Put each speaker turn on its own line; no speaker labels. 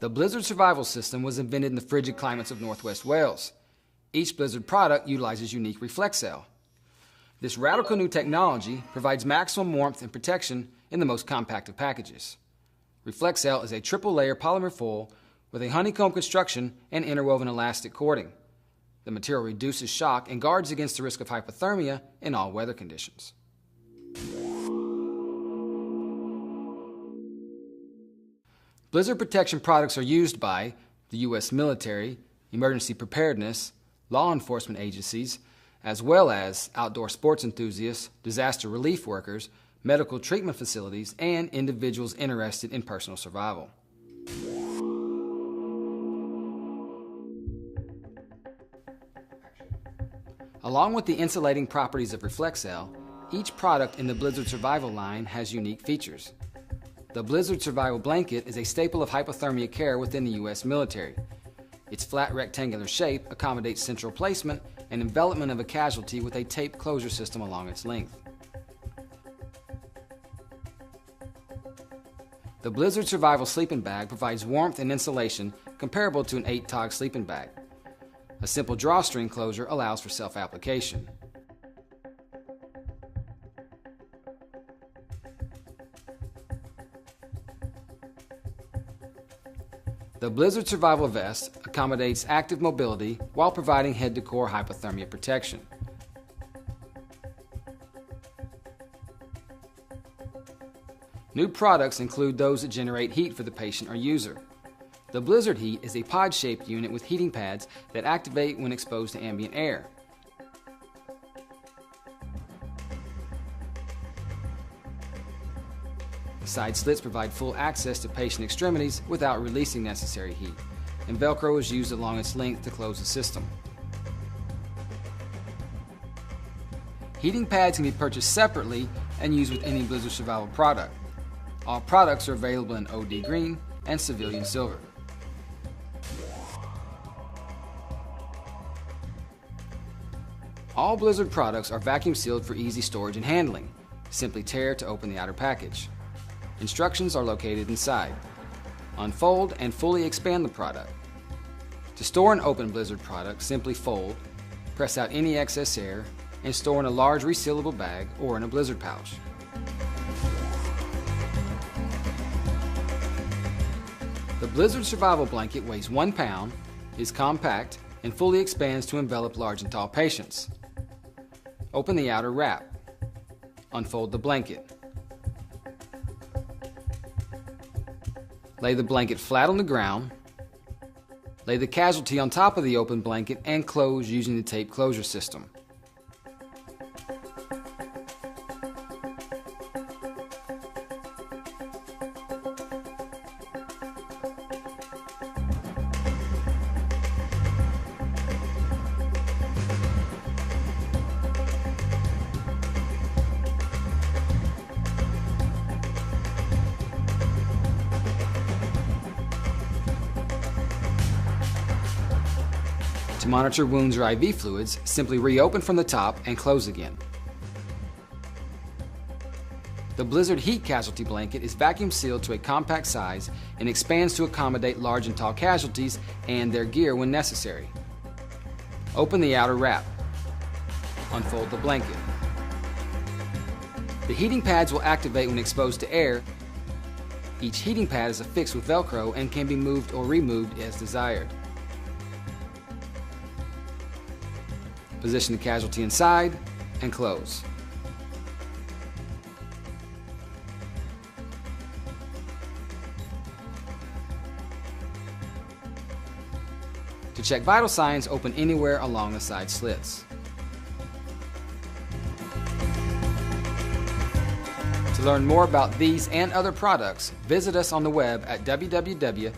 The blizzard survival system was invented in the frigid climates of northwest Wales. Each blizzard product utilizes unique reflexcell. This radical new technology provides maximum warmth and protection in the most compact of packages. Reflexcell is a triple-layer polymer foil with a honeycomb construction and interwoven elastic cording. The material reduces shock and guards against the risk of hypothermia in all weather conditions. Blizzard protection products are used by the U.S. military, emergency preparedness, law enforcement agencies, as well as outdoor sports enthusiasts, disaster relief workers, medical treatment facilities, and individuals interested in personal survival. Along with the insulating properties of Reflexcell, each product in the Blizzard Survival line has unique features. The Blizzard Survival Blanket is a staple of hypothermia care within the U.S. military. Its flat rectangular shape accommodates central placement and envelopment of a casualty with a tape closure system along its length. The Blizzard Survival Sleeping Bag provides warmth and insulation comparable to an 8-tog sleeping bag. A simple drawstring closure allows for self-application. The Blizzard Survival Vest accommodates active mobility while providing head-to-core hypothermia protection. New products include those that generate heat for the patient or user. The Blizzard Heat is a pod-shaped unit with heating pads that activate when exposed to ambient air. Side slits provide full access to patient extremities without releasing necessary heat, and Velcro is used along its length to close the system. Heating pads can be purchased separately and used with any Blizzard Survival product. All products are available in OD green and civilian silver. All Blizzard products are vacuum sealed for easy storage and handling. Simply tear to open the outer package. Instructions are located inside. Unfold and fully expand the product. To store an open Blizzard product, simply fold, press out any excess air, and store in a large resealable bag or in a Blizzard pouch. The Blizzard Survival Blanket weighs 1 pound, is compact, and fully expands to envelop large and tall patients. Open the outer wrap. Unfold the blanket. Lay the blanket flat on the ground. Lay the casualty on top of the open blanket and close using the tape closure system. To monitor wounds or IV fluids, simply reopen from the top and close again. The Blizzard Heat Casualty Blanket is vacuum sealed to a compact size and expands to accommodate large and tall casualties and their gear when necessary. Open the outer wrap. Unfold the blanket. The heating pads will activate when exposed to air. Each heating pad is affixed with Velcro and can be moved or removed as desired. Position the casualty inside and close. To check vital signs, open anywhere along the side slits. To learn more about these and other products, visit us on the web at www.ps-med.com.